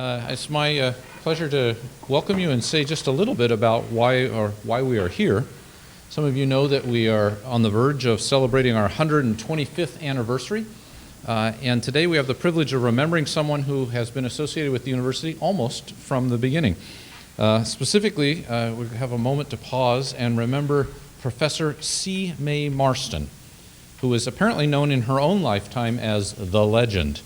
It's my pleasure to welcome you and say just a little bit about why we are here. Some of you know that we are on the verge of celebrating our 125th anniversary, and today we have the privilege of remembering someone who has been associated with the university almost from the beginning. Specifically, we have a moment to pause and remember Professor C. May Marston, who is apparently known in her own lifetime as the Legend.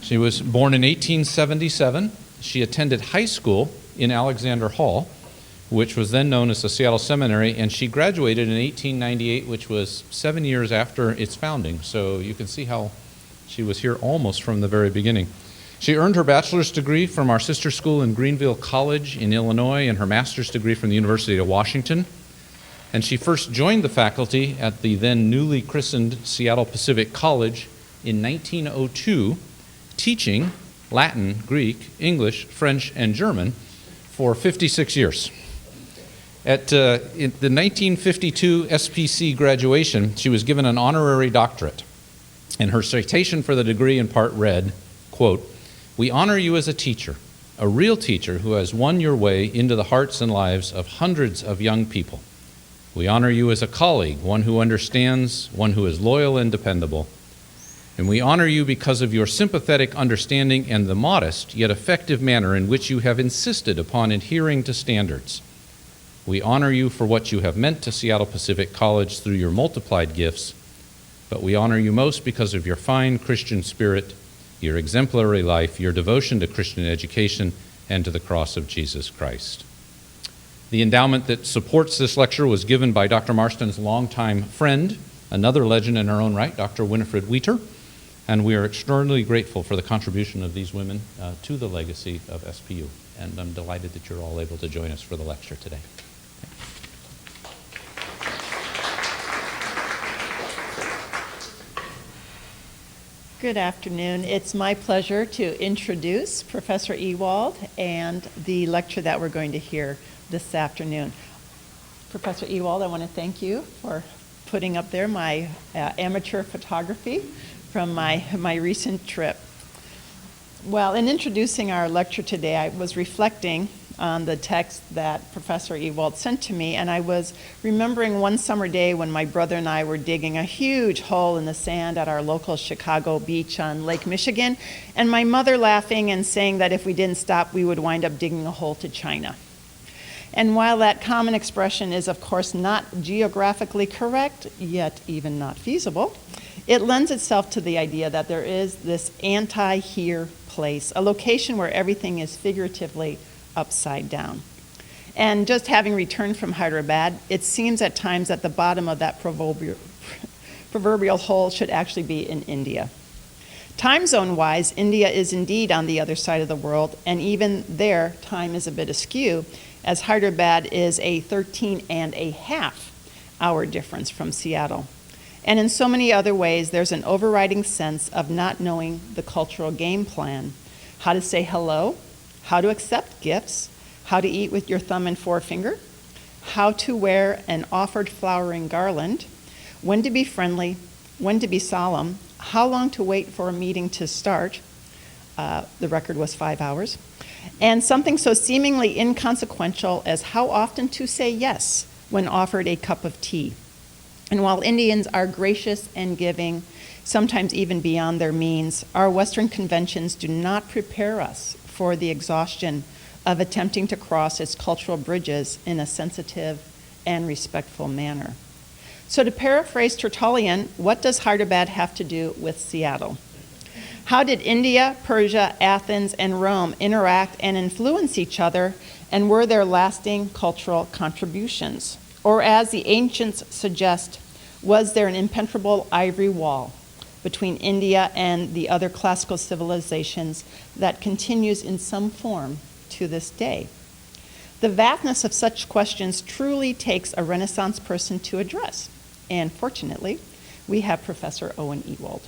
She was born in 1877. She attended high school in Alexander Hall, which was then known as the Seattle Seminary, and she graduated in 1898, which was 7 years after its founding. So you can see how she was here almost from the very beginning. She earned her bachelor's degree from our sister school in Greenville College in Illinois and her master's degree from the University of Washington. And she first joined the faculty at the then newly christened Seattle Pacific College in 1902, teaching Latin, Greek, English, French, and German for 56 years. At the 1952 SPC graduation, she was given an honorary doctorate, and her citation for the degree in part read, quote, "We honor you as a teacher, a real teacher who has won your way into the hearts and lives of hundreds of young people. We honor you as a colleague, one who understands, one who is loyal and dependable. And we honor you because of your sympathetic understanding and the modest yet effective manner in which you have insisted upon adhering to standards. We honor you for what you have meant to Seattle Pacific College through your multiplied gifts, but we honor you most because of your fine Christian spirit, your exemplary life, your devotion to Christian education, and to the cross of Jesus Christ." The endowment that supports this lecture was given by Dr. Marston's longtime friend, another legend in her own right, Dr. Winifred Wheater, and we are extraordinarily grateful for the contribution of these women to the legacy of SPU. And I'm delighted that you're all able to join us for the lecture today. Good afternoon. It's my pleasure to introduce Professor Ewald and the lecture that we're going to hear this afternoon. Professor Ewald, I want to thank you for putting up there my amateur photography from my recent trip. Well, in introducing our lecture today, I was reflecting on the text that Professor Ewald sent to me, and I was remembering one summer day when my brother and I were digging a huge hole in the sand at our local Chicago beach on Lake Michigan, and my mother laughing and saying that if we didn't stop, we would wind up digging a hole to China. And while that common expression is, of course, not geographically correct, yet even not feasible, it lends itself to the idea that there is this anti-here place, a location where everything is figuratively upside down. And just having returned from Hyderabad, it seems at times that the bottom of that proverbial hole should actually be in India. Time zone-wise, India is indeed on the other side of the world, and even there, time is a bit askew, as Hyderabad is a 13.5-hour difference from Seattle. And in so many other ways, there's an overriding sense of not knowing the cultural game plan, how to say hello, how to accept gifts, how to eat with your thumb and forefinger, how to wear an offered flowering garland, when to be friendly, when to be solemn, how long to wait for a meeting to start. The record was 5 hours. And something so seemingly inconsequential as how often to say yes when offered a cup of tea. And while Indians are gracious and giving, sometimes even beyond their means, our Western conventions do not prepare us for the exhaustion of attempting to cross its cultural bridges in a sensitive and respectful manner. So to paraphrase Tertullian, what does Hyderabad have to do with Seattle? How did India, Persia, Athens, and Rome interact and influence each other, and were there lasting cultural contributions? Or as the ancients suggest, was there an impenetrable ivory wall between India and the other classical civilizations that continues in some form to this day? The vastness of such questions truly takes a Renaissance person to address, and fortunately, we have Professor Owen Ewald.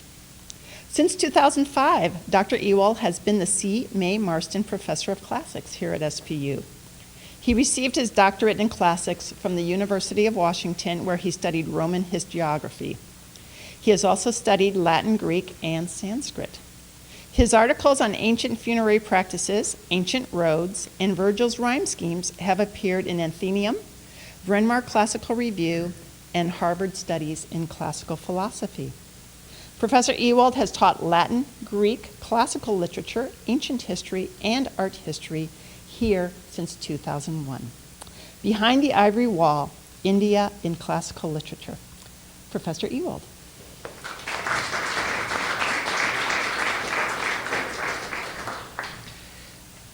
Since 2005, Dr. Ewald has been the C. May Marston Professor of Classics here at SPU. He received his doctorate in classics from the University of Washington, where he studied Roman historiography. He has also studied Latin, Greek, and Sanskrit. His articles on ancient funerary practices, ancient roads, and Virgil's rhyme schemes have appeared in Athenaeum, Bryn Mawr Classical Review, and Harvard Studies in Classical Philosophy. Professor Ewald has taught Latin, Greek, classical literature, ancient history, and art history here since 2001. Behind the Ivory Wall, India in Classical Literature. Professor Ewald.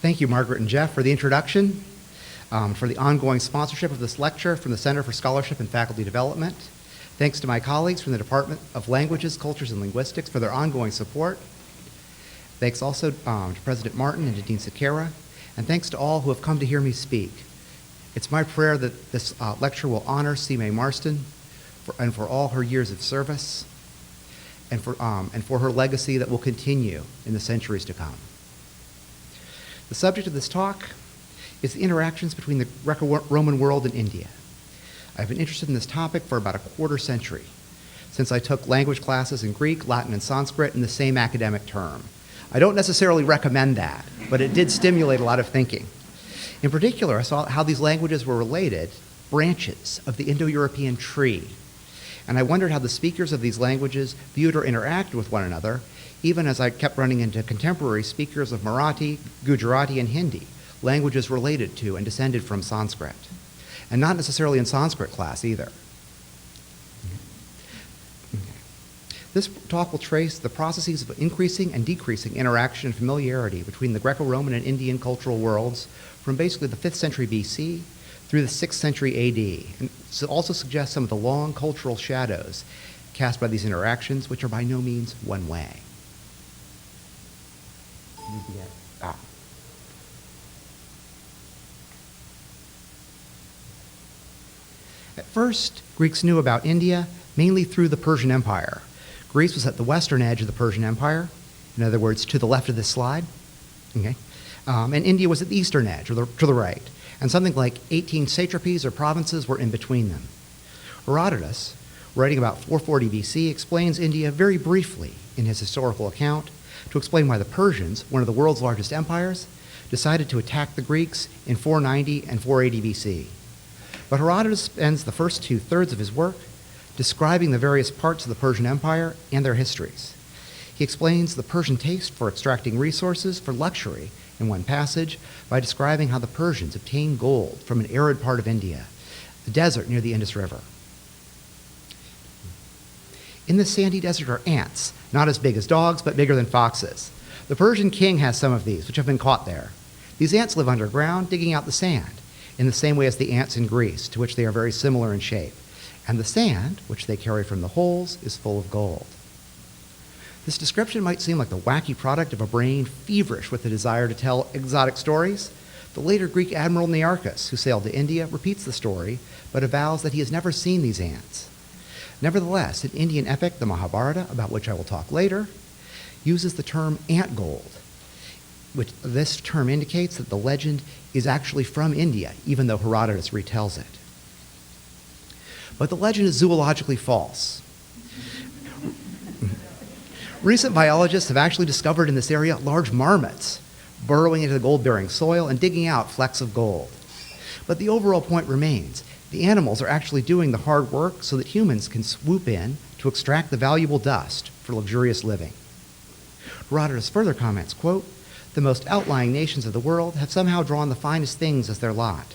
Thank you, Margaret and Jeff, for the introduction, for the ongoing sponsorship of this lecture from the Center for Scholarship and Faculty Development. Thanks to my colleagues from the Department of Languages, Cultures, and Linguistics for their ongoing support. Thanks also to President Martin and to Dean Sequeira, and thanks to all who have come to hear me speak. It's my prayer that this lecture will honor C. Mae Marston and for all her years of service, and for her legacy that will continue in the centuries to come. The subject of this talk is the interactions between the Greco-Roman world and India. I've been interested in this topic for about a quarter century, since I took language classes in Greek, Latin, and Sanskrit in the same academic term. I don't necessarily recommend that, but it did stimulate a lot of thinking. In particular, I saw how these languages were related, branches of the Indo-European tree. And I wondered how the speakers of these languages viewed or interacted with one another, even as I kept running into contemporary speakers of Marathi, Gujarati, and Hindi, languages related to and descended from Sanskrit. And not necessarily in Sanskrit class either. This talk will trace the processes of increasing and decreasing interaction and familiarity between the Greco-Roman and Indian cultural worlds from basically the 5th century BC through the 6th century AD, and also suggests some of the long cultural shadows cast by these interactions, which are by no means one way. At first, Greeks knew about India mainly through the Persian Empire. Greece was at the western edge of the Persian Empire, in other words, to the left of this slide, okay? And India was at the eastern edge, or to the right, and something like 18 satrapies or provinces were in between them. Herodotus, writing about 440 BC, explains India very briefly in his historical account to explain why the Persians, one of the world's largest empires, decided to attack the Greeks in 490 and 480 BC. But Herodotus spends the first 2/3 of his work describing the various parts of the Persian Empire and their histories. He explains the Persian taste for extracting resources for luxury in one passage by describing how the Persians obtained gold from an arid part of India, the desert near the Indus River. In the sandy desert are ants, not as big as dogs, but bigger than foxes. The Persian king has some of these, which have been caught there. These ants live underground, digging out the sand, in the same way as the ants in Greece, to which they are very similar in shape. And the sand, which they carry from the holes, is full of gold. This description might seem like the wacky product of a brain feverish with the desire to tell exotic stories. The later Greek admiral Nearchus, who sailed to India, repeats the story, but avows that he has never seen these ants. Nevertheless, an Indian epic, the Mahabharata, about which I will talk later, uses the term ant gold, which this term indicates that the legend is actually from India, even though Herodotus retells it. But the legend is zoologically false. Recent biologists have actually discovered in this area large marmots burrowing into the gold-bearing soil and digging out flecks of gold. But the overall point remains. The animals are actually doing the hard work so that humans can swoop in to extract the valuable dust for luxurious living. Herodotus further comments, quote, "The most outlying nations of the world have somehow drawn the finest things as their lot,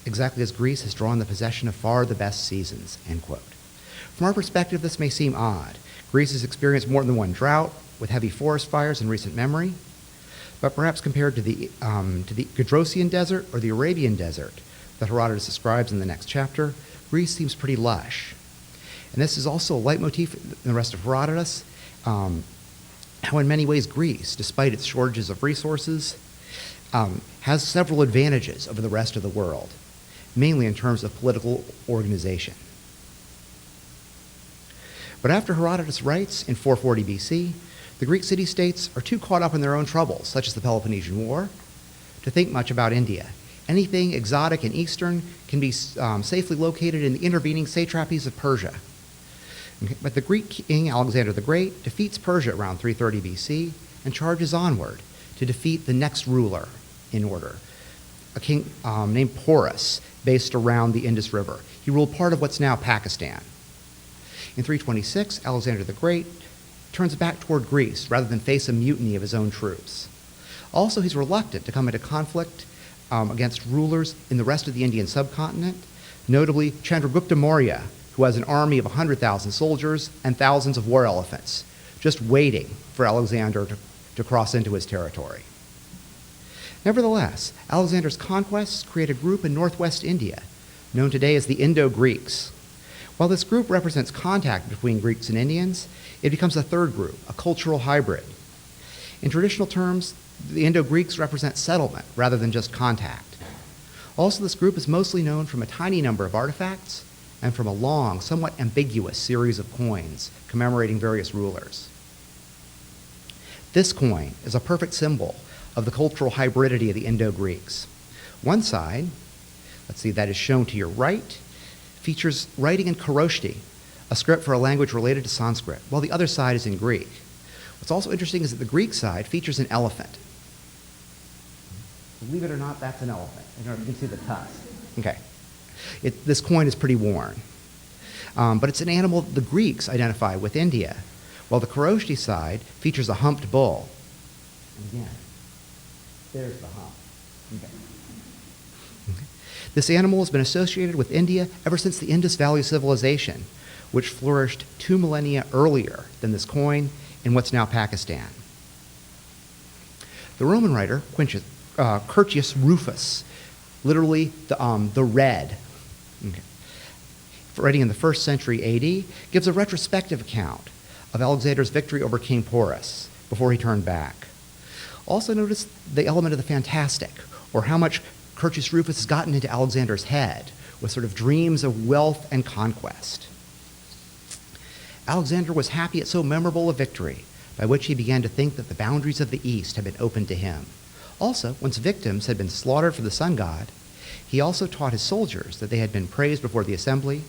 exactly as Greece has drawn the possession of far the best seasons," end quote. From our perspective, this may seem odd. Greece has experienced more than one drought, with heavy forest fires in recent memory, but perhaps compared to the Gedrosian desert or the Arabian desert that Herodotus describes in the next chapter, Greece seems pretty lush. And this is also a leitmotif in the rest of Herodotus, how in many ways Greece, despite its shortages of resources, has several advantages over the rest of the world, mainly in terms of political organization. But after Herodotus writes in 440 BC, the Greek city-states are too caught up in their own troubles, such as the Peloponnesian War, to think much about India. Anything exotic and Eastern can be safely located in the intervening satrapies of Persia. Okay, but the Greek king Alexander the Great defeats Persia around 330 BC and charges onward to defeat the next ruler in order, a king named Porus, based around the Indus River. He ruled part of what's now Pakistan. In 326, Alexander the Great turns back toward Greece rather than face a mutiny of his own troops. Also, he's reluctant to come into conflict against rulers in the rest of the Indian subcontinent, notably Chandragupta Maurya, who has an army of 100,000 soldiers and thousands of war elephants, just waiting for Alexander to cross into his territory. Nevertheless, Alexander's conquests create a group in northwest India, known today as the Indo-Greeks. While this group represents contact between Greeks and Indians, it becomes a third group, a cultural hybrid. In traditional terms, the Indo-Greeks represent settlement rather than just contact. Also, this group is mostly known from a tiny number of artifacts and from a long, somewhat ambiguous series of coins commemorating various rulers. This coin is a perfect symbol of the cultural hybridity of the Indo-Greeks. One side, let's see, that is shown to your right, features writing in Kharoshthi, a script for a language related to Sanskrit, while the other side is in Greek. What's also interesting is that the Greek side features an elephant. Believe it or not, that's an elephant. You can see the tusk. Okay. This coin is pretty worn. But it's an animal the Greeks identify with India, while the Kharoshthi side features a humped bull. And again, there's the hump. Okay. This animal has been associated with India ever since the Indus Valley Civilization, which flourished 2 millennia earlier than this coin in what's now Pakistan. The Roman writer Curtius Rufus, literally the red, writing in the 1st century AD, gives a retrospective account of Alexander's victory over King Porus before he turned back. Also notice the element of the fantastic, or how much Curtius Rufus has gotten into Alexander's head with sort of dreams of wealth and conquest. Alexander was happy at so memorable a victory, by which he began to think that the boundaries of the East had been opened to him. Also, once victims had been slaughtered for the sun god, he also taught his soldiers that they had been praised before the assembly,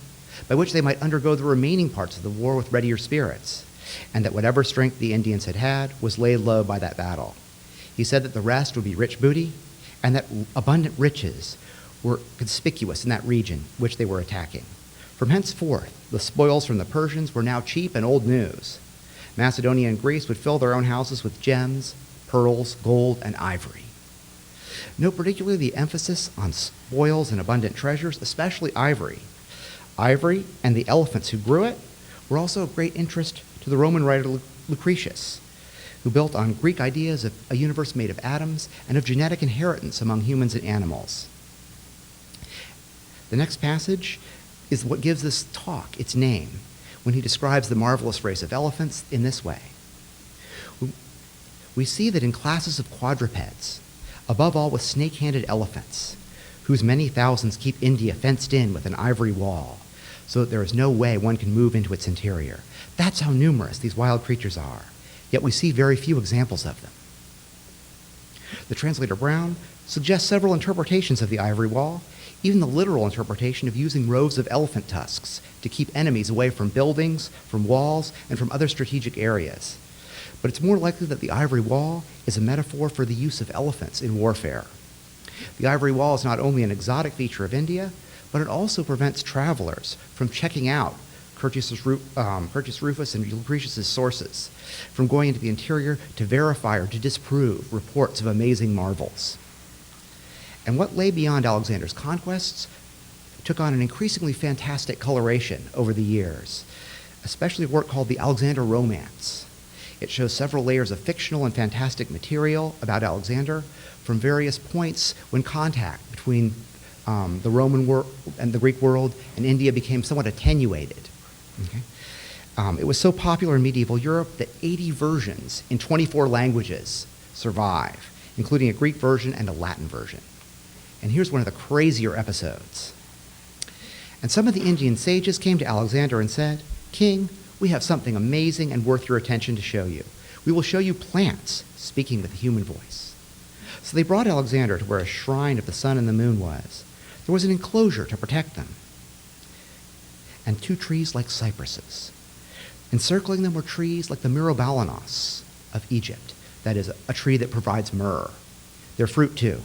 by which they might undergo the remaining parts of the war with readier spirits, and that whatever strength the Indians had had was laid low by that battle. He said that the rest would be rich booty, and that abundant riches were conspicuous in that region which they were attacking. From henceforth, the spoils from the Persians were now cheap and old news. Macedonia and Greece would fill their own houses with gems, pearls, gold, and ivory. Note particularly the emphasis on spoils and abundant treasures, especially ivory. Ivory and the elephants who grew it were also of great interest to the Roman writer Lucretius, who built on Greek ideas of a universe made of atoms and of genetic inheritance among humans and animals. The next passage is what gives this talk its name, when he describes the marvelous race of elephants in this way. We see that in classes of quadrupeds, above all with snake-handed elephants, whose many thousands keep India fenced in with an ivory wall, so that there is no way one can move into its interior. That's how numerous these wild creatures are, yet we see very few examples of them. The translator Brown suggests several interpretations of the ivory wall, even the literal interpretation of using rows of elephant tusks to keep enemies away from buildings, from walls, and from other strategic areas. But it's more likely that the ivory wall is a metaphor for the use of elephants in warfare. The ivory wall is not only an exotic feature of India, but it also prevents travelers from checking out Curtius Rufus and Lucretius' sources, from going into the interior to verify or to disprove reports of amazing marvels. And what lay beyond Alexander's conquests took on an increasingly fantastic coloration over the years, especially a work called the Alexander Romance. It shows several layers of fictional and fantastic material about Alexander from various points when contact between the Roman world and the Greek world and India became somewhat attenuated. Okay? It was so popular in medieval Europe that 80 versions in 24 languages survive, including a Greek version and a Latin version. And here's one of the crazier episodes. And some of the Indian sages came to Alexander and said, "King, we have something amazing and worth your attention to show you. We will show you plants speaking with a human voice." So they brought Alexander to where a shrine of the sun and the moon was. There was an enclosure to protect them, and 2 trees like cypresses. Encircling them were trees like the myrobalanus of Egypt, that is, a tree that provides myrrh. Their fruit, too.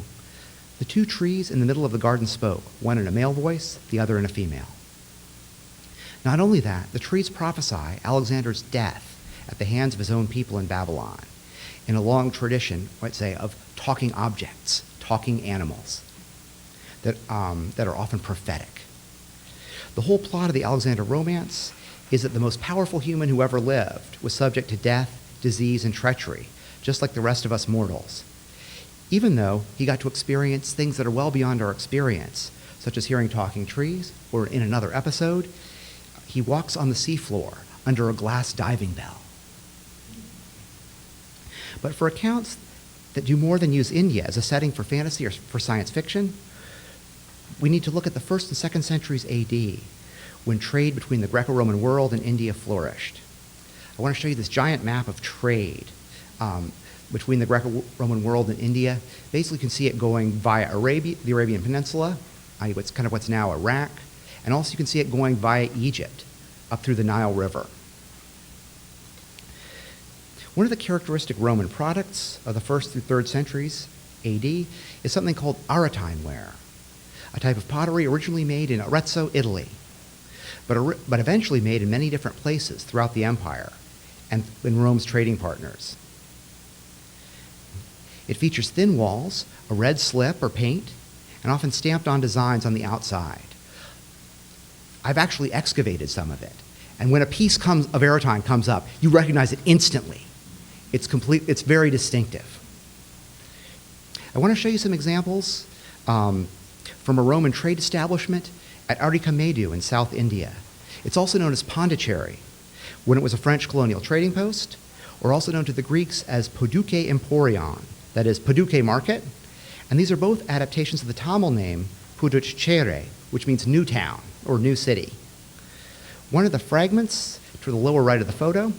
The two trees in the middle of the garden spoke, one in a male voice, the other in a female. Not only that, the trees prophesy Alexander's death at the hands of his own people in Babylon, in a long tradition, I'd say, of talking objects, talking animals, that are often prophetic. The whole plot of the Alexander romance is that the most powerful human who ever lived was subject to death, disease, and treachery, just like the rest of us mortals. Even though he got to experience things that are well beyond our experience, such as hearing talking trees, or in another episode, he walks on the seafloor under a glass diving bell. But for accounts that do more than use India as a setting for fantasy or for science fiction, we need to look at the 1st and 2nd centuries AD, when trade between the Greco-Roman world and India flourished. I want to show you this giant map of trade between the Greco-Roman world and India. Basically, you can see it going via the Arabian Peninsula, what's now Iraq, and also you can see it going via Egypt, up through the Nile River. One of the characteristic Roman products of the 1st through 3rd centuries AD is something called Aretine ware, a type of pottery originally made in Arezzo, Italy, but eventually made in many different places throughout the empire and in Rome's trading partners. It features thin walls, a red slip or paint, and often stamped on designs on the outside. I've actually excavated some of it, and when a piece of Aretine comes up, you recognize it instantly. It's very distinctive. I want to show you some examples from a Roman trade establishment at Arikamedu in South India. It's also known as Pondicherry, when it was a French colonial trading post, or also known to the Greeks as Poduke Emporion, that is, Paduke Market, and these are both adaptations of the Tamil name Puducherry, which means new town or new city. One of the fragments to the lower right of the photo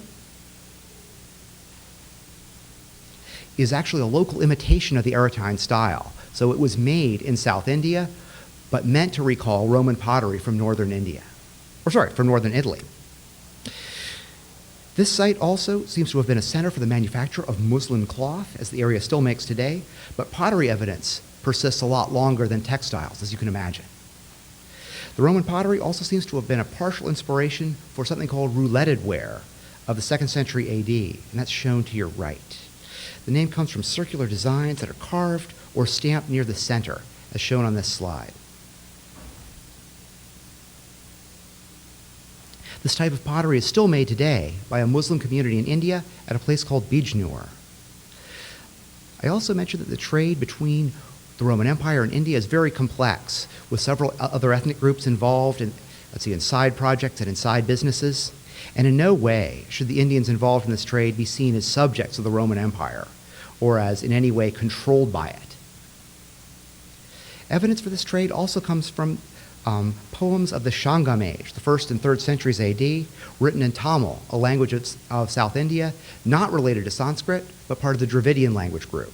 is actually a local imitation of the Aretine style. So it was made in South India, but meant to recall Roman pottery from northern Italy. This site also seems to have been a center for the manufacture of muslin cloth, as the area still makes today, but pottery evidence persists a lot longer than textiles, as you can imagine. The Roman pottery also seems to have been a partial inspiration for something called rouletted ware of the 2nd century AD, and that's shown to your right. The name comes from circular designs that are carved or stamped near the center, as shown on this slide. This type of pottery is still made today by a Muslim community in India at a place called Bijnor. I also mentioned that the trade between the Roman Empire and India is very complex, with several other ethnic groups involved in side projects and in side businesses. And in no way should the Indians involved in this trade be seen as subjects of the Roman Empire or as in any way controlled by it. Evidence for this trade also comes from poems of the Sangam age, the 1st and 3rd centuries AD, written in Tamil, a language of South India, not related to Sanskrit, but part of the Dravidian language group.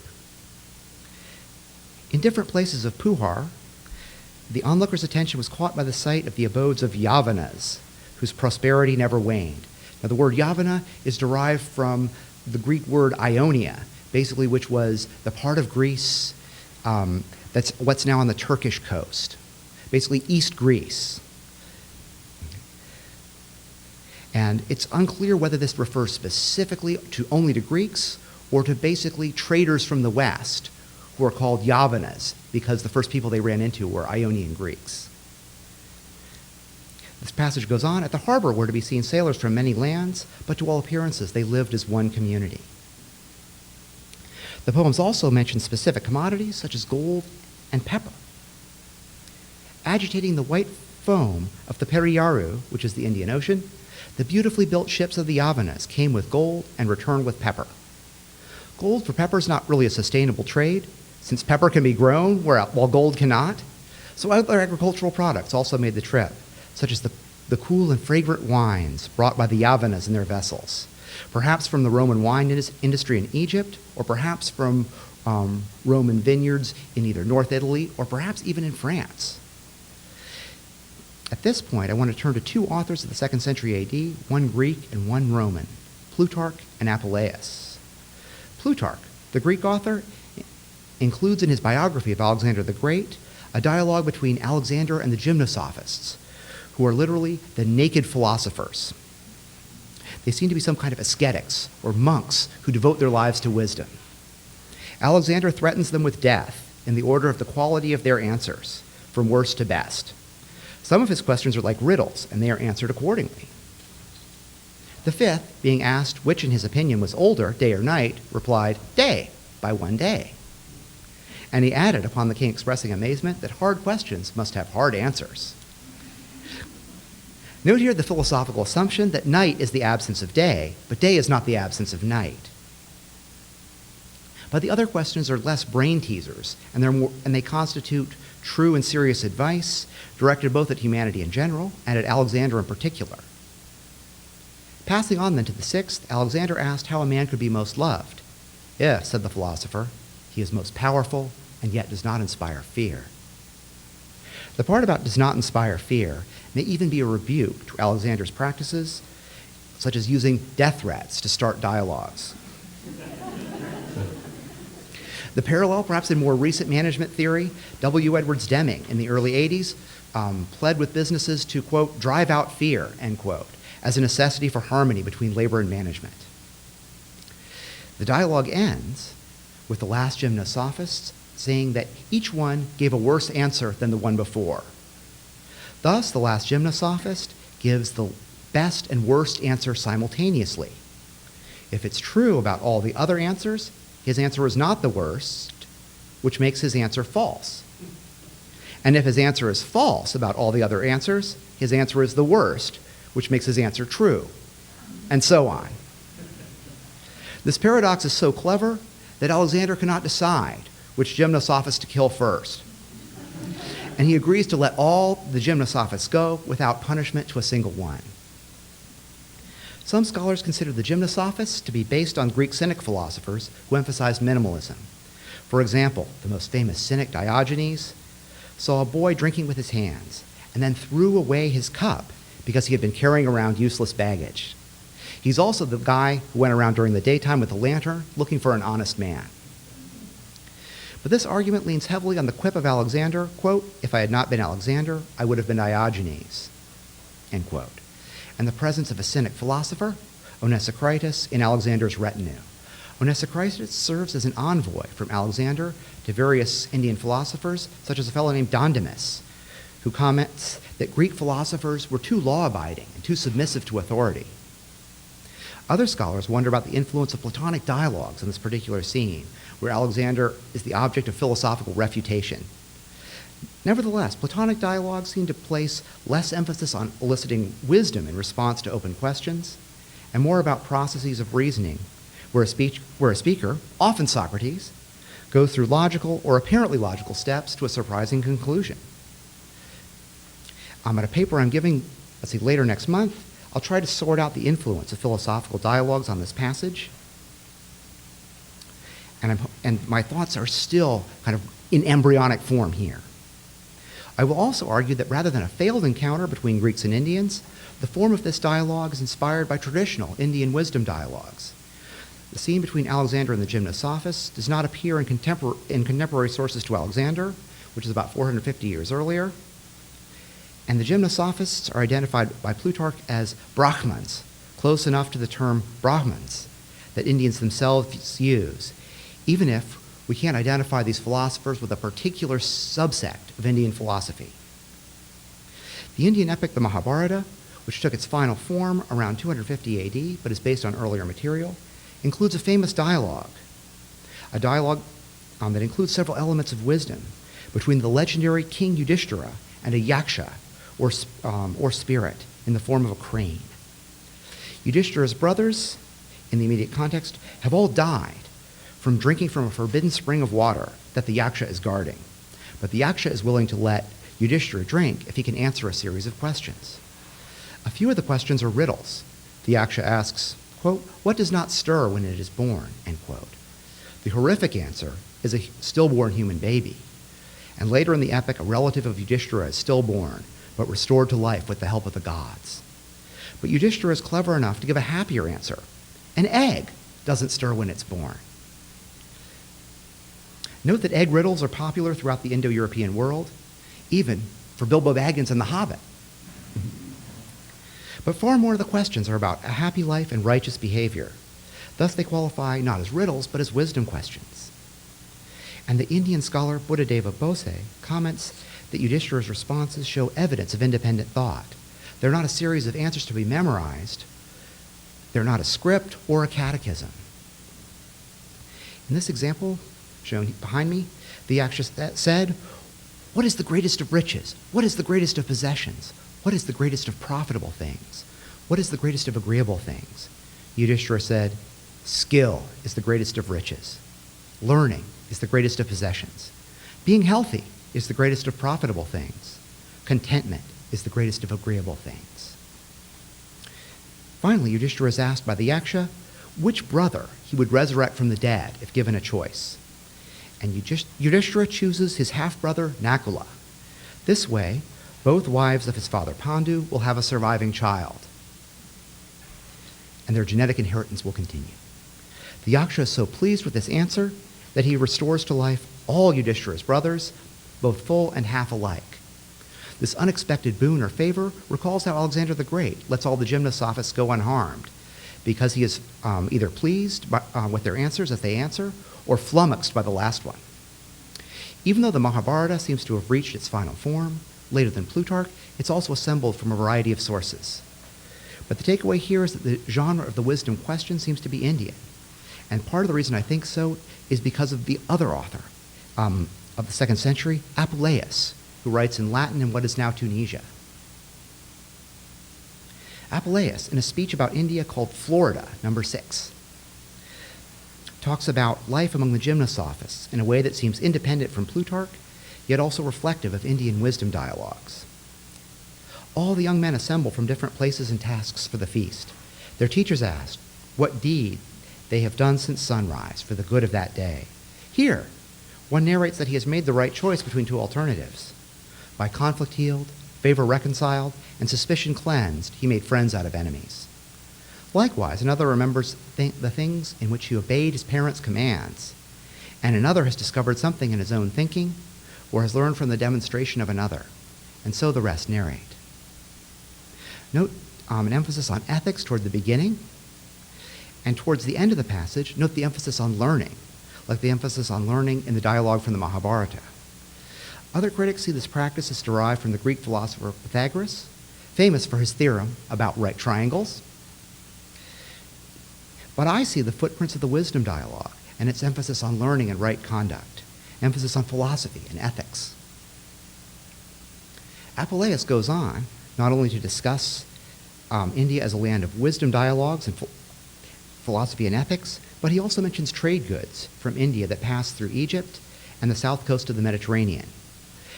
In different places of Puhar, the onlooker's attention was caught by the sight of the abodes of Yavanas, whose prosperity never waned. Now, the word Yavana is derived from the Greek word Ionia, basically which was the part of Greece that's what's now on the Turkish coast, basically East Greece. And it's unclear whether this refers specifically only to Greeks or to basically traders from the West who are called Yavanas because the first people they ran into were Ionian Greeks. This passage goes on, at the harbor were to be seen sailors from many lands, but to all appearances they lived as one community. The poems also mention specific commodities such as gold and pepper. Agitating the white foam of the Periyaru, which is the Indian Ocean, the beautifully built ships of the Yavanas came with gold and returned with pepper. Gold for pepper is not really a sustainable trade, since pepper can be grown while gold cannot. So other agricultural products also made the trip, such as the cool and fragrant wines brought by the Yavanas in their vessels, perhaps from the Roman wine industry in Egypt, or perhaps from Roman vineyards in either North Italy, or perhaps even in France. At this point, I want to turn to two authors of the 2nd century AD, one Greek and one Roman, Plutarch and Apuleius. Plutarch, the Greek author, includes in his biography of Alexander the Great a dialogue between Alexander and the gymnosophists, who are literally the naked philosophers. They seem to be some kind of ascetics or monks who devote their lives to wisdom. Alexander threatens them with death in the order of the quality of their answers, from worst to best. Some of his questions are like riddles, and they are answered accordingly. The fifth, being asked which in his opinion was older, day or night, replied, day, by 1 day. And he added, upon the king expressing amazement, that hard questions must have hard answers. Note here the philosophical assumption that night is the absence of day, but day is not the absence of night. But the other questions are less brain teasers, and they constitute true and serious advice directed both at humanity in general and at Alexander in particular. Passing on then to the sixth, Alexander asked how a man could be most loved. If, said the philosopher, he is most powerful and yet does not inspire fear. The part about does not inspire fear may even be a rebuke to Alexander's practices, such as using death threats to start dialogues. The parallel, perhaps in more recent management theory, W. Edwards Deming in the early 80s pled with businesses to, quote, drive out fear, end quote, as a necessity for harmony between labor and management. The dialogue ends with the last gymnosophists saying that each one gave a worse answer than the one before. Thus, the last gymnosophist gives the best and worst answer simultaneously. If it's true about all the other answers, his answer is not the worst, which makes his answer false. And if his answer is false about all the other answers, his answer is the worst, which makes his answer true, and so on. This paradox is so clever that Alexander cannot decide which gymnosophist to kill first. And he agrees to let all the gymnosophists go without punishment to a single one. Some scholars consider the gymnosophists to be based on Greek Cynic philosophers who emphasized minimalism. For example, the most famous Cynic, Diogenes, saw a boy drinking with his hands and then threw away his cup because he had been carrying around useless baggage. He's also the guy who went around during the daytime with a lantern looking for an honest man. But this argument leans heavily on the quip of Alexander, quote, if I had not been Alexander, I would have been Diogenes, end quote, and the presence of a Cynic philosopher, Onesicritus, in Alexander's retinue. Onesicritus serves as an envoy from Alexander to various Indian philosophers, such as a fellow named Dondimus, who comments that Greek philosophers were too law-abiding and too submissive to authority. Other scholars wonder about the influence of Platonic dialogues in this particular scene, where Alexander is the object of philosophical refutation. Nevertheless, Platonic dialogues seem to place less emphasis on eliciting wisdom in response to open questions, and more about processes of reasoning, where a speaker, often Socrates, goes through logical or apparently logical steps to a surprising conclusion. At a paper I'm giving, later next month, I'll try to sort out the influence of philosophical dialogues on this passage. And my thoughts are still kind of in embryonic form here. I will also argue that rather than a failed encounter between Greeks and Indians, the form of this dialogue is inspired by traditional Indian wisdom dialogues. The scene between Alexander and the gymnosophists does not appear in contemporary sources to Alexander, which is about 450 years earlier. And the gymnosophists are identified by Plutarch as Brahmans, close enough to the term Brahmans that Indians themselves use, even if we can't identify these philosophers with a particular subsect of Indian philosophy. The Indian epic, the Mahabharata, which took its final form around 250 AD, but is based on earlier material, includes a famous dialogue, a dialogue that includes several elements of wisdom between the legendary King Yudhishthira and a yaksha, or spirit, in the form of a crane. Yudhishthira's brothers, in the immediate context, have all died from drinking from a forbidden spring of water that the yaksha is guarding. But the yaksha is willing to let Yudhishthira drink if he can answer a series of questions. A few of the questions are riddles. The yaksha asks, quote, what does not stir when it is born, end quote. The horrific answer is a stillborn human baby. And later in the epic, a relative of Yudhishthira is stillborn, but restored to life with the help of the gods. But But Yudhishthira is clever enough to give a happier answer. An egg doesn't stir when it's born. Note that egg riddles are popular throughout the Indo-European world, even for Bilbo Baggins and the Hobbit. But far more of the questions are about a happy life and righteous behavior. Thus they qualify not as riddles, but as wisdom questions. And the Indian scholar Buddhadeva Bose comments that Yudhishthira's responses show evidence of independent thought. They're not a series of answers to be memorized. They're not a script or a catechism. In this example, shown behind me, the Yaksha said, "What is the greatest of riches? What is the greatest of possessions? What is the greatest of profitable things? What is the greatest of agreeable things?" Yudhishthira said, "Skill is the greatest of riches. Learning is the greatest of possessions. Being healthy is the greatest of profitable things. Contentment is the greatest of agreeable things." Finally, Yudhishthira is asked by the Yaksha which brother he would resurrect from the dead if given a choice. And Yudhishthira chooses his half-brother Nakula. This way, both wives of his father Pandu will have a surviving child, and their genetic inheritance will continue. The Yaksha is so pleased with this answer that he restores to life all Yudhishthira's brothers, both full and half alike. This unexpected boon or favor recalls how Alexander the Great lets all the gymnosophists go unharmed, because he is either pleased with their answers as they answer, or flummoxed by the last one. Even though the Mahabharata seems to have reached its final form later than Plutarch, it's also assembled from a variety of sources. But the takeaway here is that the genre of the wisdom question seems to be Indian. And part of the reason I think so is because of the other author of the 2nd century, Apuleius, who writes in Latin in what is now Tunisia. Apuleius, in a speech about India called Florida, number 6, talks about life among the gymnosophists in a way that seems independent from Plutarch, yet also reflective of Indian wisdom dialogues. All the young men assemble from different places and tasks for the feast. Their teachers ask what deed they have done since sunrise for the good of that day. Here, one narrates that he has made the right choice between two alternatives. By conflict healed, favor reconciled, and suspicion cleansed, he made friends out of enemies. Likewise, another remembers the things in which he obeyed his parents' commands, and another has discovered something in his own thinking or has learned from the demonstration of another, and so the rest narrate. Note an emphasis on ethics toward the beginning, and towards the end of the passage, note the emphasis on learning, like the emphasis on learning in the dialogue from the Mahabharata. Other critics see this practice as derived from the Greek philosopher Pythagoras, famous for his theorem about right triangles. But I see the footprints of the wisdom dialogue and its emphasis on learning and right conduct, emphasis on philosophy and ethics. Apuleius goes on not only to discuss India as a land of wisdom dialogues and philosophy and ethics, but he also mentions trade goods from India that pass through Egypt and the south coast of the Mediterranean.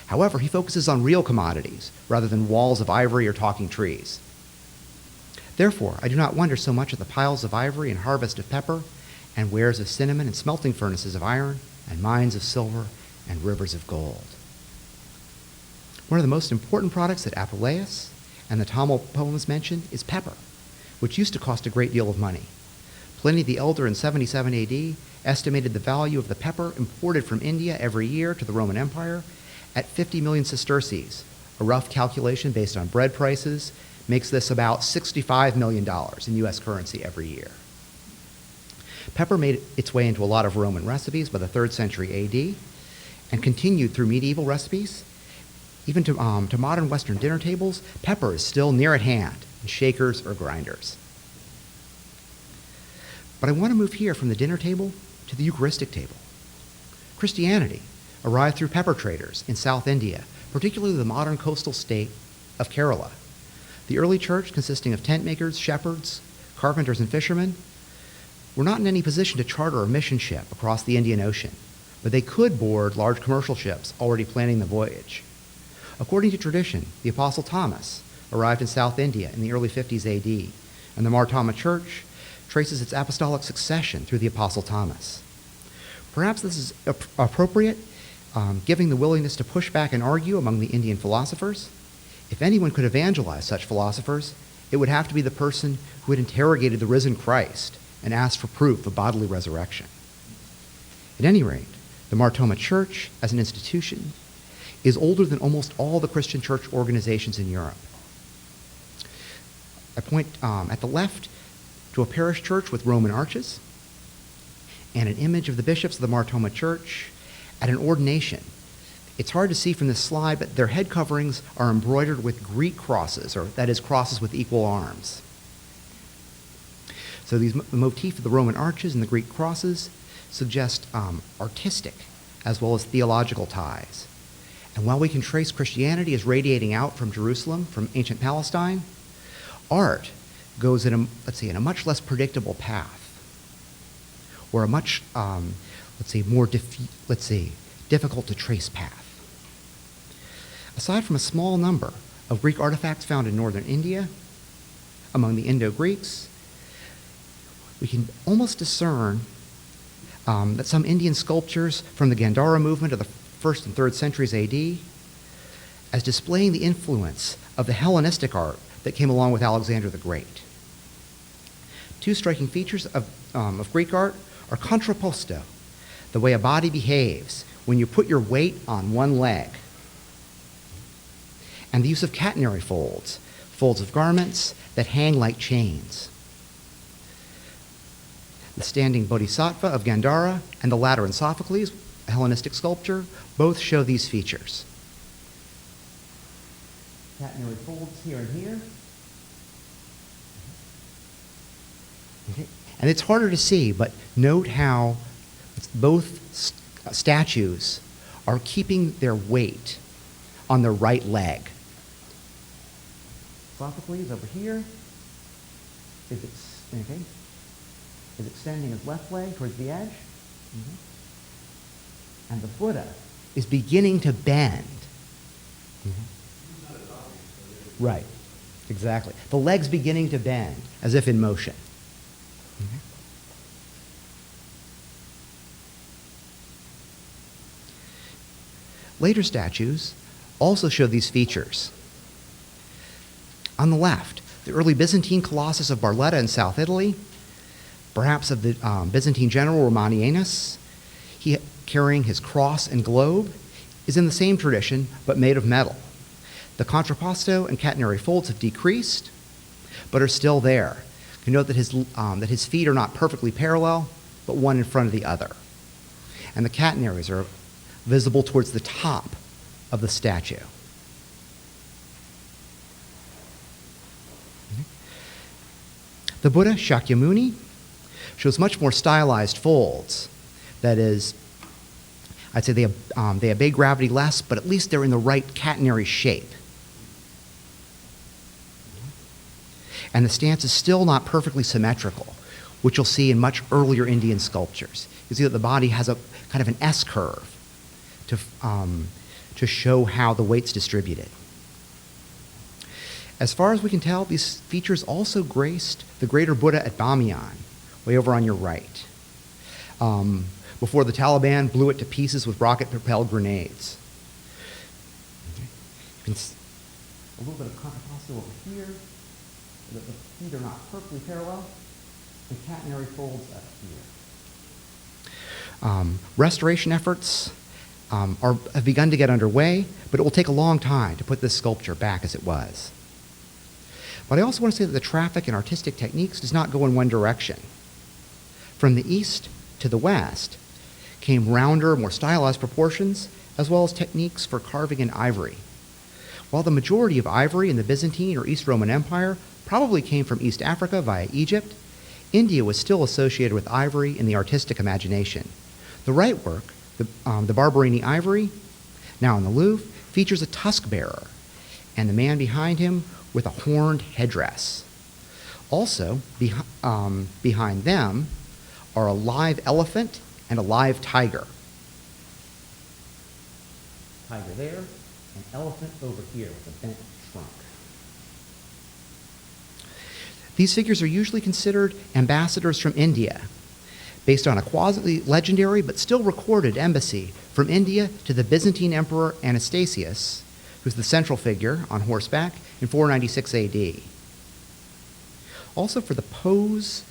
However, he focuses on real commodities rather than walls of ivory or talking trees. Therefore, I do not wonder so much at the piles of ivory and harvest of pepper and wares of cinnamon and smelting furnaces of iron and mines of silver and rivers of gold. One of the most important products that Apuleius and the Tamil poems mention is pepper, which used to cost a great deal of money. Pliny the Elder in 77 AD estimated the value of the pepper imported from India every year to the Roman Empire at 50 million sesterces. A rough calculation based on bread prices makes this about $65 million in U.S. currency every year. Pepper made its way into a lot of Roman recipes by the 3rd century AD and continued through medieval recipes. Even to modern Western dinner tables, pepper is still near at hand in shakers or grinders. But I want to move here from the dinner table to the Eucharistic table. Christianity arrived through pepper traders in South India, particularly the modern coastal state of Kerala. The early church, consisting of tent makers, shepherds, carpenters, and fishermen, were not in any position to charter a mission ship across the Indian Ocean, but they could board large commercial ships already planning the voyage. According to tradition, the Apostle Thomas arrived in South India in the early 50s AD, and the Martama Church traces its apostolic succession through the Apostle Thomas. Perhaps this is appropriate, given the willingness to push back and argue among the Indian philosophers. If anyone could evangelize such philosophers, it would have to be the person who had interrogated the risen Christ and asked for proof of bodily resurrection. At any rate, The Mar Thoma Church, as an institution, is older than almost all the Christian church organizations in Europe. I point at the left to a parish church with Roman arches and an image of the bishops of the Mar Thoma Church at an ordination. It's hard to see from this slide, but their head coverings are embroidered with Greek crosses, or that is, crosses with equal arms. So the motif of the Roman arches and the Greek crosses suggest artistic as well as theological ties. And while we can trace Christianity as radiating out from Jerusalem, from ancient Palestine, art goes in a much less predictable path, or a much, more difficult to trace path. Aside from a small number of Greek artifacts found in northern India, among the Indo-Greeks, we can almost discern that some Indian sculptures from the Gandhara movement of the 1st and 3rd centuries AD as displaying the influence of the Hellenistic art that came along with Alexander the Great. Two striking features of Greek art are contrapposto, the way a body behaves when you put your weight on one leg, and the use of catenary folds, folds of garments that hang like chains. The standing Bodhisattva of Gandhara and the Lateran Sophocles, a Hellenistic sculpture, both show these features. Catenary folds here and here. Okay. And it's harder to see, but note how both statues are keeping their weight on their right leg. Sophocles over here is extending his left leg towards the edge. Mm-hmm. And the Buddha is beginning to bend. Mm-hmm. Right, exactly. The leg's beginning to bend, as if in motion. Mm-hmm. Later statues also show these features. On the left, the early Byzantine Colossus of Barletta in South Italy, perhaps of the Byzantine general Romanianus, he carrying his cross and globe, is in the same tradition, but made of metal. The contrapposto and catenary folds have decreased, but are still there. You can note that his feet are not perfectly parallel, but one in front of the other. And the catenaries are visible towards the top of the statue. The Buddha Shakyamuni shows much more stylized folds. That is, I'd say they obey gravity less, but at least they're in the right catenary shape. And the stance is still not perfectly symmetrical, which you'll see in much earlier Indian sculptures. You see that the body has a kind of an S curve to show how the weight's distributed. As far as we can tell, these features also graced the greater Buddha at Bamiyan, way over on your right, before the Taliban blew it to pieces with rocket-propelled grenades. Okay. A little bit of contrapposto over here, so that the feet are not perfectly parallel, and catenary folds up here. Restoration efforts have begun to get underway, but it will take a long time to put this sculpture back as it was. But I also want to say that the traffic in artistic techniques does not go in one direction. From the east to the west came rounder, more stylized proportions, as well as techniques for carving in ivory. While the majority of ivory in the Byzantine or East Roman Empire probably came from East Africa via Egypt, India was still associated with ivory in the artistic imagination. The right work, the Barberini ivory, now in the Louvre, features a tusk bearer, and the man behind him with a horned headdress. Also, behind them are a live elephant and a live tiger. Tiger there, an elephant over here with a bent trunk. These figures are usually considered ambassadors from India, based on a quasi-legendary but still recorded embassy from India to the Byzantine Emperor Anastasius, who's the central figure on horseback, in 496 AD. Also for the pose,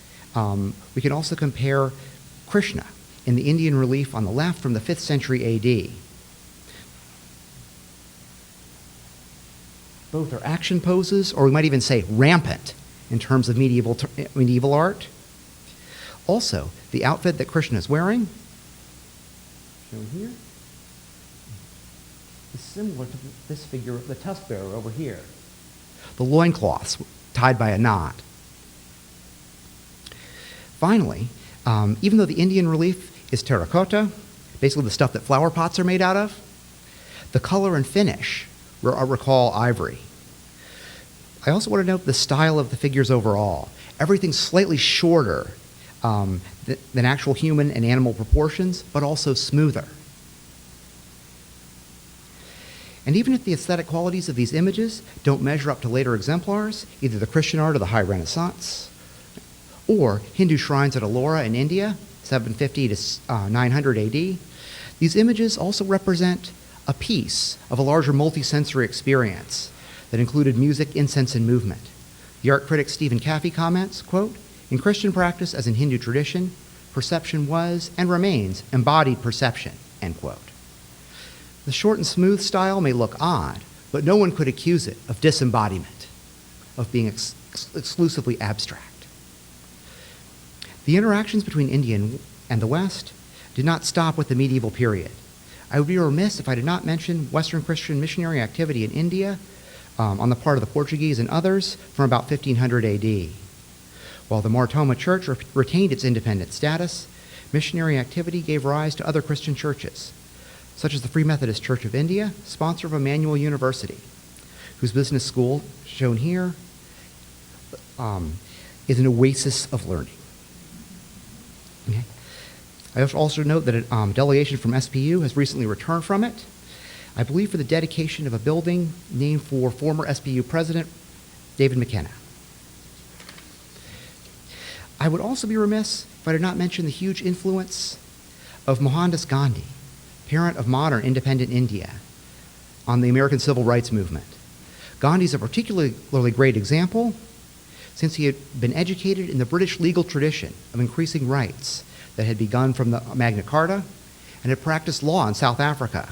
we can also compare Krishna in the Indian relief on the left from the 5th century AD. Both are action poses, or we might even say rampant in terms of medieval art. Also, the outfit that Krishna is wearing, shown here, is similar to this figure, the tusk bearer over here. The loincloths tied by a knot. Finally, even though the Indian relief is terracotta, basically the stuff that flower pots are made out of, the color and finish recall ivory. I also want to note the style of the figures overall. Everything's slightly shorter than actual human and animal proportions, but also smoother. And even if the aesthetic qualities of these images don't measure up to later exemplars, either the Christian art of the High Renaissance, or Hindu shrines at Ellora in India, 750 to 900 AD, these images also represent a piece of a larger multisensory experience that included music, incense, and movement. The art critic Stephen Caffey comments, quote, "In Christian practice, as in Hindu tradition, perception was and remains embodied perception," end quote. The short and smooth style may look odd, but no one could accuse it of disembodiment, of being exclusively abstract. The interactions between India and the West did not stop with the medieval period. I would be remiss if I did not mention Western Christian missionary activity in India on the part of the Portuguese and others from about 1500 AD. While the Martoma Church retained its independent status, missionary activity gave rise to other Christian churches, such as the Free Methodist Church of India, sponsor of Emmanuel University, whose business school, shown here, is an oasis of learning. Okay. I also note that a delegation from SPU has recently returned from it, I believe for the dedication of a building named for former SPU president David McKenna. I would also be remiss if I did not mention the huge influence of Mohandas Gandhi, parent of modern independent India, on the American civil rights movement. Gandhi is a particularly great example since he had been educated in the British legal tradition of increasing rights that had begun from the Magna Carta and had practiced law in South Africa.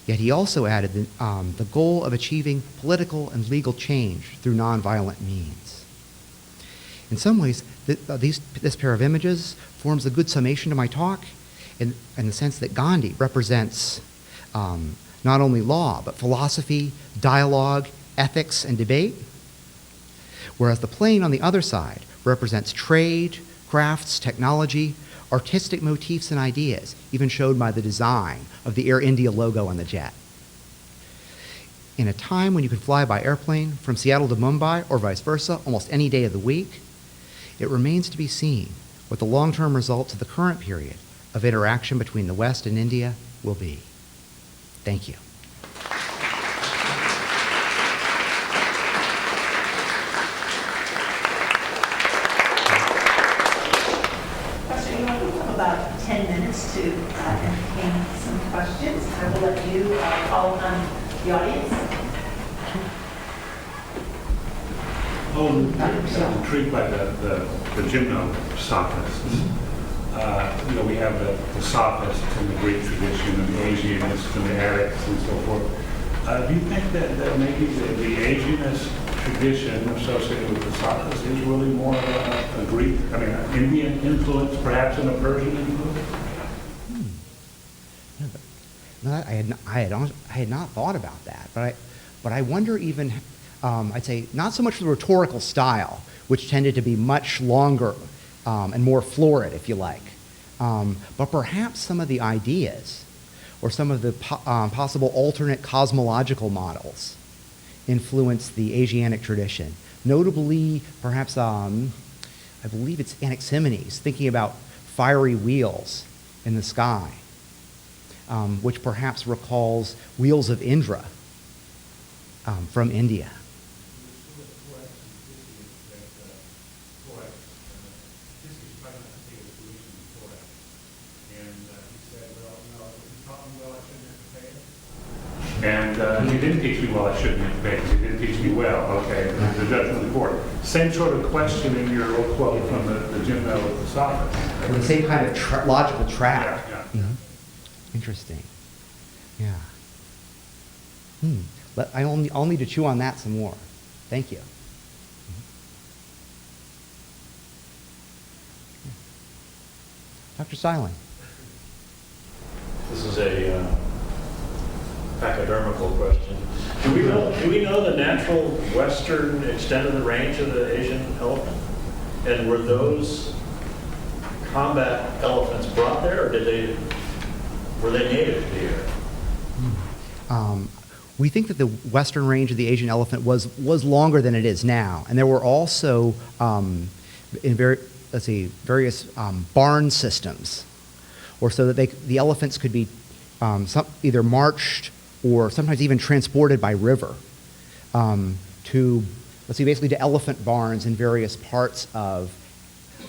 Yet he also added the goal of achieving political and legal change through nonviolent means. In some ways, this pair of images forms a good summation of my talk in the sense that Gandhi represents not only law, but philosophy, dialogue, ethics, and debate, whereas the plane on the other side represents trade, crafts, technology, artistic motifs, and ideas, even showed by the design of the Air India logo on the jet. In a time when you can fly by airplane from Seattle to Mumbai or vice versa almost any day of the week, it remains to be seen what the long-term results of the current period of interaction between the West and India will be. Thank you. Pastor, you have about 10 minutes to entertain some questions. I will let you call on the audience. I'm intrigued by the gymnosophists. We have the sophists in the Greek tradition and the Asianists and the Attics and so forth. Do you think that maybe the Asianist tradition associated with the sophists is really more of a Greek, an Indian influence, perhaps, and a Persian influence? No, I had not thought about that, but I wonder even. I'd say not so much the rhetorical style, which tended to be much longer and more florid, if you like, but perhaps some of the ideas or some of the possible alternate cosmological models influenced the Asiatic tradition. Notably, perhaps, I believe it's Anaximenes, thinking about fiery wheels in the sky, which perhaps recalls wheels of Indra from India. And he didn't teach me well. I shouldn't have because he didn't teach me well. Okay, the judgment report. Same sort of question in your little quote from the gymnosophist. The same kind of logical track. Yeah. Interesting. Yeah. I'll need to chew on that some more. Thank you. Dr. Seiling. This is a academical question. Do we know the natural western extent of the range of the Asian elephant? And were those combat elephants brought there, or were they native to the area? We think that the western range of the Asian elephant was longer than it is now, and there were also various barn systems, or so that the elephants could be either marched or sometimes even transported by river to elephant barns in various parts of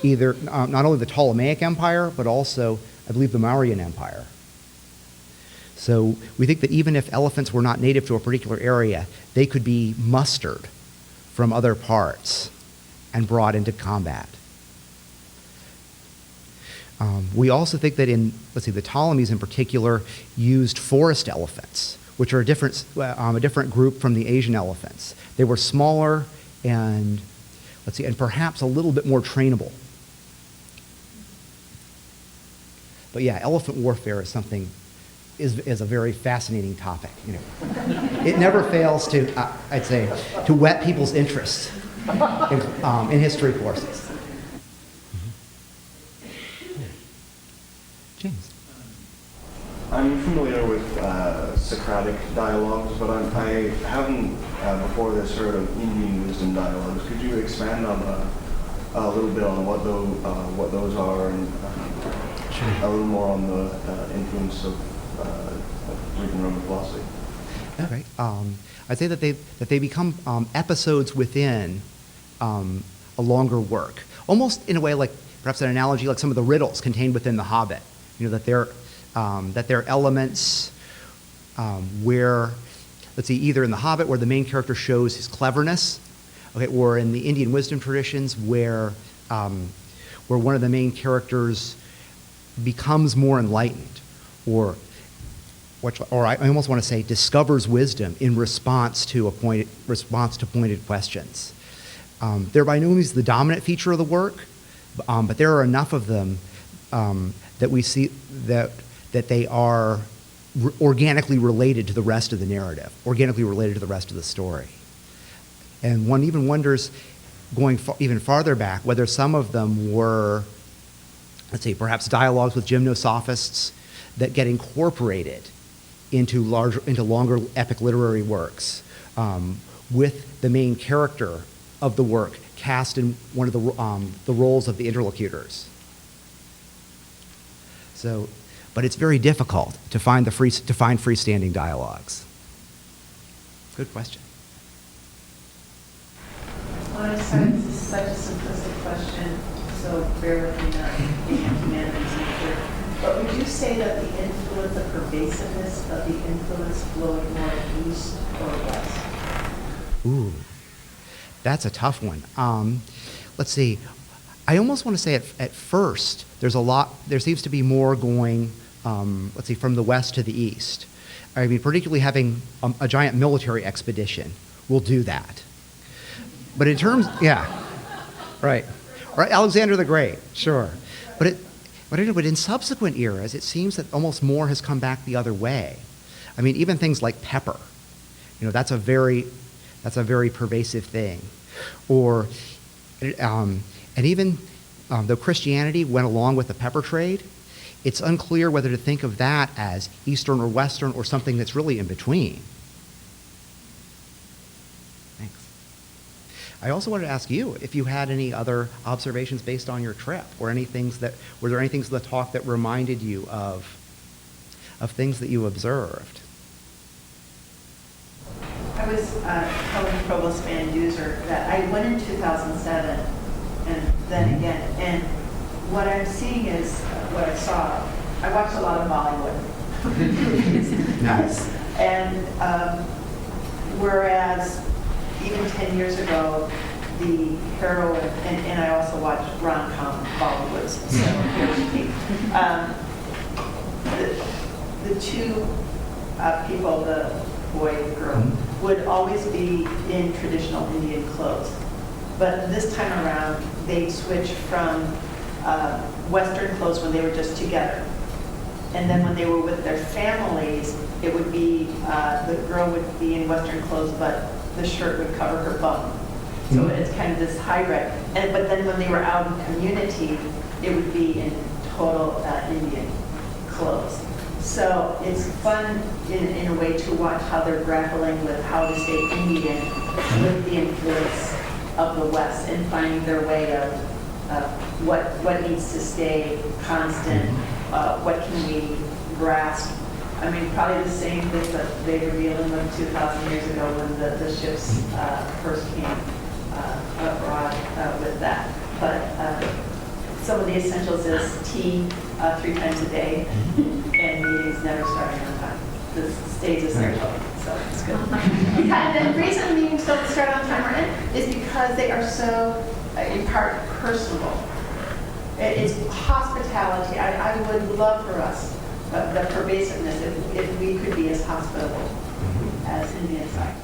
either not only the Ptolemaic Empire but also, I believe, the Mauryan Empire. So we think that even if elephants were not native to a particular area, they could be mustered from other parts and brought into combat. We also think that the Ptolemies in particular used forest elephants, which are a different group from the Asian elephants. They were smaller and perhaps a little bit more trainable. But yeah, elephant warfare is a very fascinating topic. It never fails to whet people's interest in history courses. James. I'm familiar with Socratic dialogues, but I haven't before this heard of Indian wisdom dialogues. Could you expand on a little bit on what those are, and a little more on the influence of Greek and Roman philosophy? Okay. I'd say that they become episodes within a longer work, almost in a way like perhaps an analogy like some of the riddles contained within The Hobbit. That they're elements where, either in The Hobbit where the main character shows his cleverness, okay, or in the Indian wisdom traditions where one of the main characters becomes more enlightened, or I almost want to say discovers wisdom in response to pointed questions. They're by no means the dominant feature of the work, but there are enough of them that we see that they are organically related to the rest of the narrative, organically related to the rest of the story. And one even wonders, going even farther back, whether some of them were, perhaps dialogues with gymnosophists that get incorporated into longer epic literary works, with the main character of the work cast in one of the roles of the interlocutors. So, but it's very difficult to find freestanding dialogues. Good question. Well, I'm sorry, this is such a simplistic question, so bear with me not being a humanities major. But would you say that the pervasiveness of the influence flowing more east or west? Ooh, that's a tough one. Let's see. I almost want to say at first, there seems to be more going, from the west to the east. I mean, particularly having a giant military expedition will do that. But in terms, right. Or Alexander the Great, sure. But in subsequent eras, it seems that almost more has come back the other way. I mean, even things like pepper, that's a very pervasive thing. Or, and even though Christianity went along with the pepper trade, it's unclear whether to think of that as Eastern or Western or something that's really in between. Thanks. I also wanted to ask you if you had any other observations based on your trip, or were there any things in the talk that reminded you of things that you observed? I was telling Provost Van Duzer that I went in 2007 and then again, and what I'm seeing is what I saw. I watched a lot of Bollywood. Nice. And whereas even 10 years ago, the heroine, and I also watch rom-com Bollywoods, so here's me. The two people, the boy and girl, would always be in traditional Indian clothes. But this time around, they switched from Western clothes when they were just together. And then when they were with their families, it would be, the girl would be in Western clothes, but the shirt would cover her bum. So it's kind of this hybrid. But then when they were out in community, it would be in total Indian clothes. So it's fun in a way to watch how they're grappling with how to stay Indian with the influence of the West and finding their way of what needs to stay constant, what can we grasp. I mean, probably the same things that they were dealing with 2,000 years ago when the ships first came abroad with that. But some of the essentials is tea 3 times a day, and meetings never starting on time. This stays essential, so it's good. And the reason meetings don't start on time or end is because they are so, in part, personable. It's hospitality. I would love for us the pervasiveness if we could be as hospitable as Indians are.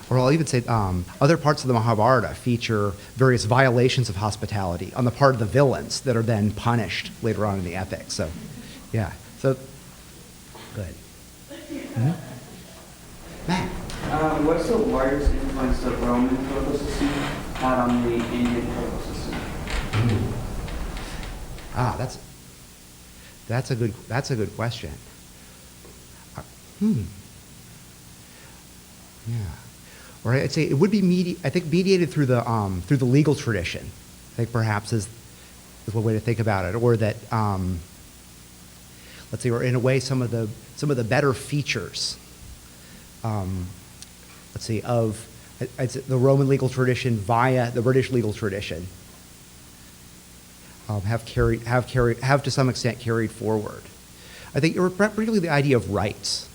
Or I'll even say other parts of the Mahabharata feature various violations of hospitality on the part of the villains that are then punished later on in the epic. So, yeah. So, good. Matt. What's the largest influence the Roman political system had on the Indian political system? That's a good question. Yeah. Or I'd say it would be mediated through the legal tradition. I think perhaps is one way to think about it. Or that let's say, or in a way, some of the better features. Let's see, of the Roman legal tradition via the British legal tradition have to some extent carried forward. I think particularly the idea of rights.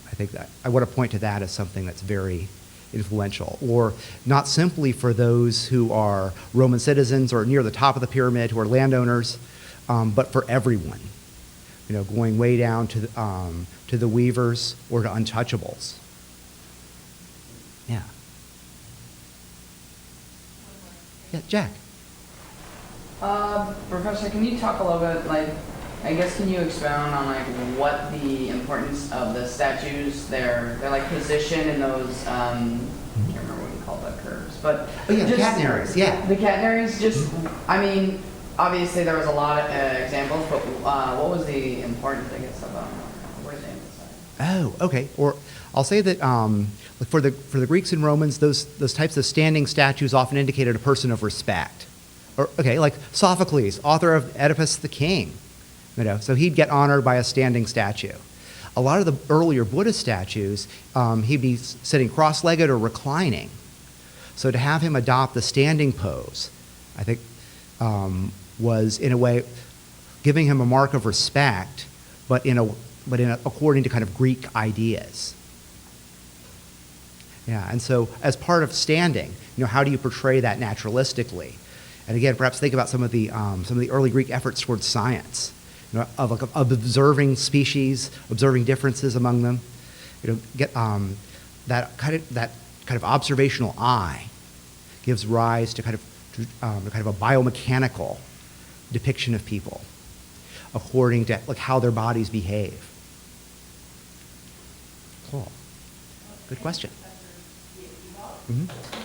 I think that I want to point to that as something that's very influential, or not simply for those who are Roman citizens or near the top of the pyramid who are landowners, but for everyone. You know, going way down to the weavers or to untouchables. Yeah. Yeah, Jack. Professor, can you talk a little bit, I guess, can you expound on what the importance of the statues, their position in those, I can't remember what you call the curves, but the catenaries, yeah. The catenaries, I mean, obviously there was a lot of examples, but what was the importance, I guess, of where they emphasized? Oh, okay. Or I'll say that for the Greeks and Romans, those types of standing statues often indicated a person of respect. Or like Sophocles, author of Oedipus the King. So he'd get honored by a standing statue. A lot of the earlier Buddhist statues, he'd be sitting cross-legged or reclining. So to have him adopt the standing pose, I think, was in a way giving him a mark of respect, but according to kind of Greek ideas. Yeah, and so as part of standing, how do you portray that naturalistically? And again, perhaps think about some of the early Greek efforts towards science. Of observing species, observing differences among them, get that kind of observational eye gives rise to kind of a biomechanical depiction of people according to how their bodies behave. Cool. Good question. Mm-hmm.